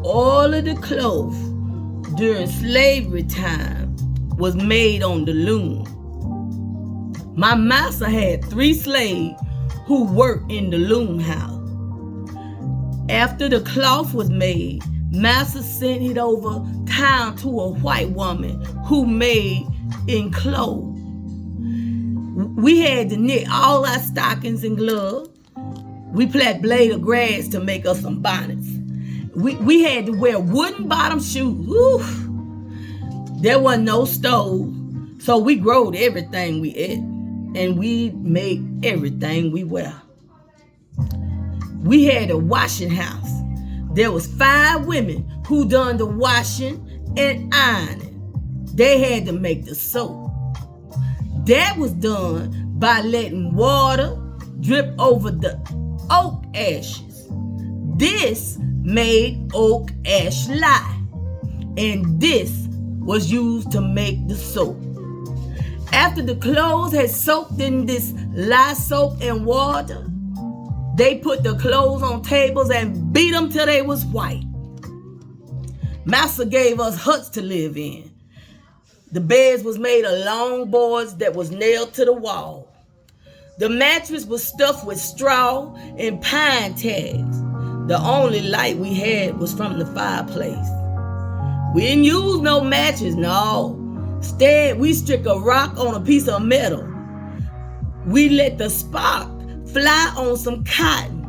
All of the clothes during slavery time was made on the loom. My master had 3 slaves who worked in the loom house. After the cloth was made, master sent it over town to a white woman who made in clothes. We had to knit all our stockings and gloves. We planted blade of grass to make us some bonnets. We had to wear wooden bottom shoes. Woo. There wasn't no stove, so we growed everything we ate, and we made everything we wear. We had a washing house. There was 5 women who done the washing and ironing. They had to make the soap. That was done by letting water drip over the oak ashes. This made oak ash lye, and this was used to make the soap. After the clothes had soaked in this lye soap and water, they put the clothes on tables and beat them till they was white. Master gave us huts to live in. The beds was made of long boards that was nailed to the wall. The mattress was stuffed with straw and pine tags. The only light we had was from the fireplace. We didn't use no matches, no. Instead, we struck a rock on a piece of metal. We let the spark fly on some cotton.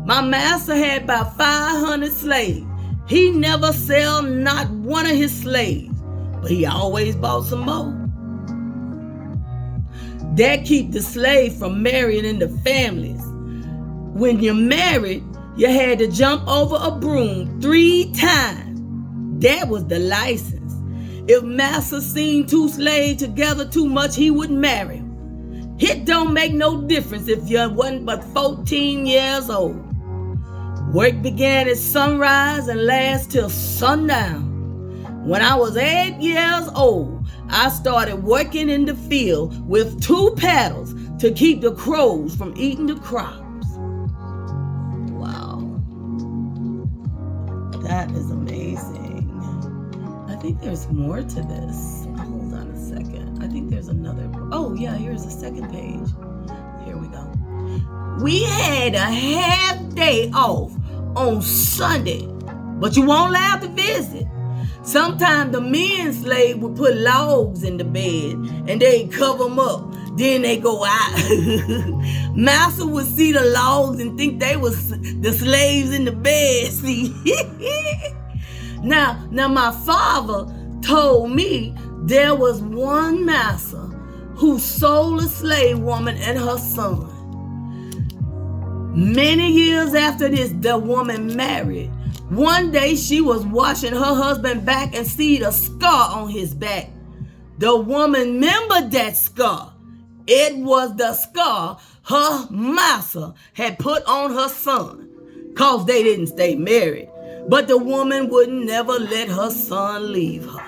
My master had about 500 slaves. He never sold not one of his slaves, but he always bought some more. That keep the slave from marrying into families. When you're married, you had to jump over a broom 3 times. That was the license. If master seen 2 slaves together too much, he wouldn't marry them. It don't make no difference if you wasn't but 14 years old. Work began at sunrise and lasts till sundown. When I was 8 years old, I started working in the field with 2 paddles to keep the crows from eating the crops. Wow. That is amazing. I think there's more to this. Hold on a second. I think there's another. Oh, yeah, here's the second page. Here we go. We had a half day off on Sunday, but you weren't allowed to visit. Sometimes the men slave would put logs in the bed and they'd cover them up. Then they go out. Master would see the logs and think they was the slaves in the bed. See? Now my father told me there was one master who sold a slave woman and her son. Many years after this, the woman married. One day she was washing her husband back and see a scar on his back. The woman remembered that scar. It was the scar her master had put on her son, cause they didn't stay married. But the woman would never let her son leave her.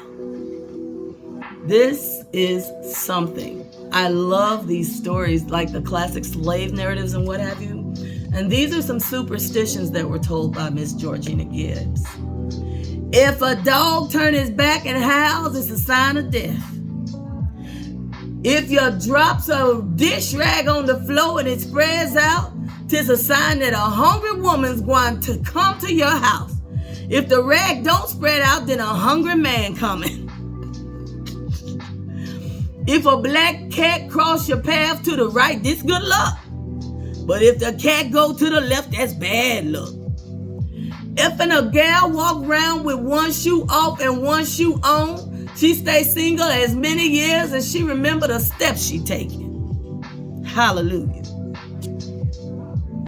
This is something. I love these stories, like the classic slave narratives and what have you. And these are some superstitions that were told by Miss Georgina Giwbs. If a dog turns his back and howls, it's a sign of death. If you drops a dish rag on the floor and it spreads out, it's a sign that a hungry woman's going to come to your house. If the rag don't spread out, then a hungry man coming. If a black cat cross your path to the right, this good luck. But if the cat go to the left, that's bad luck. If a gal walk around with one shoe off and one shoe on, she stay single as many years as she remember the steps she taken. Hallelujah.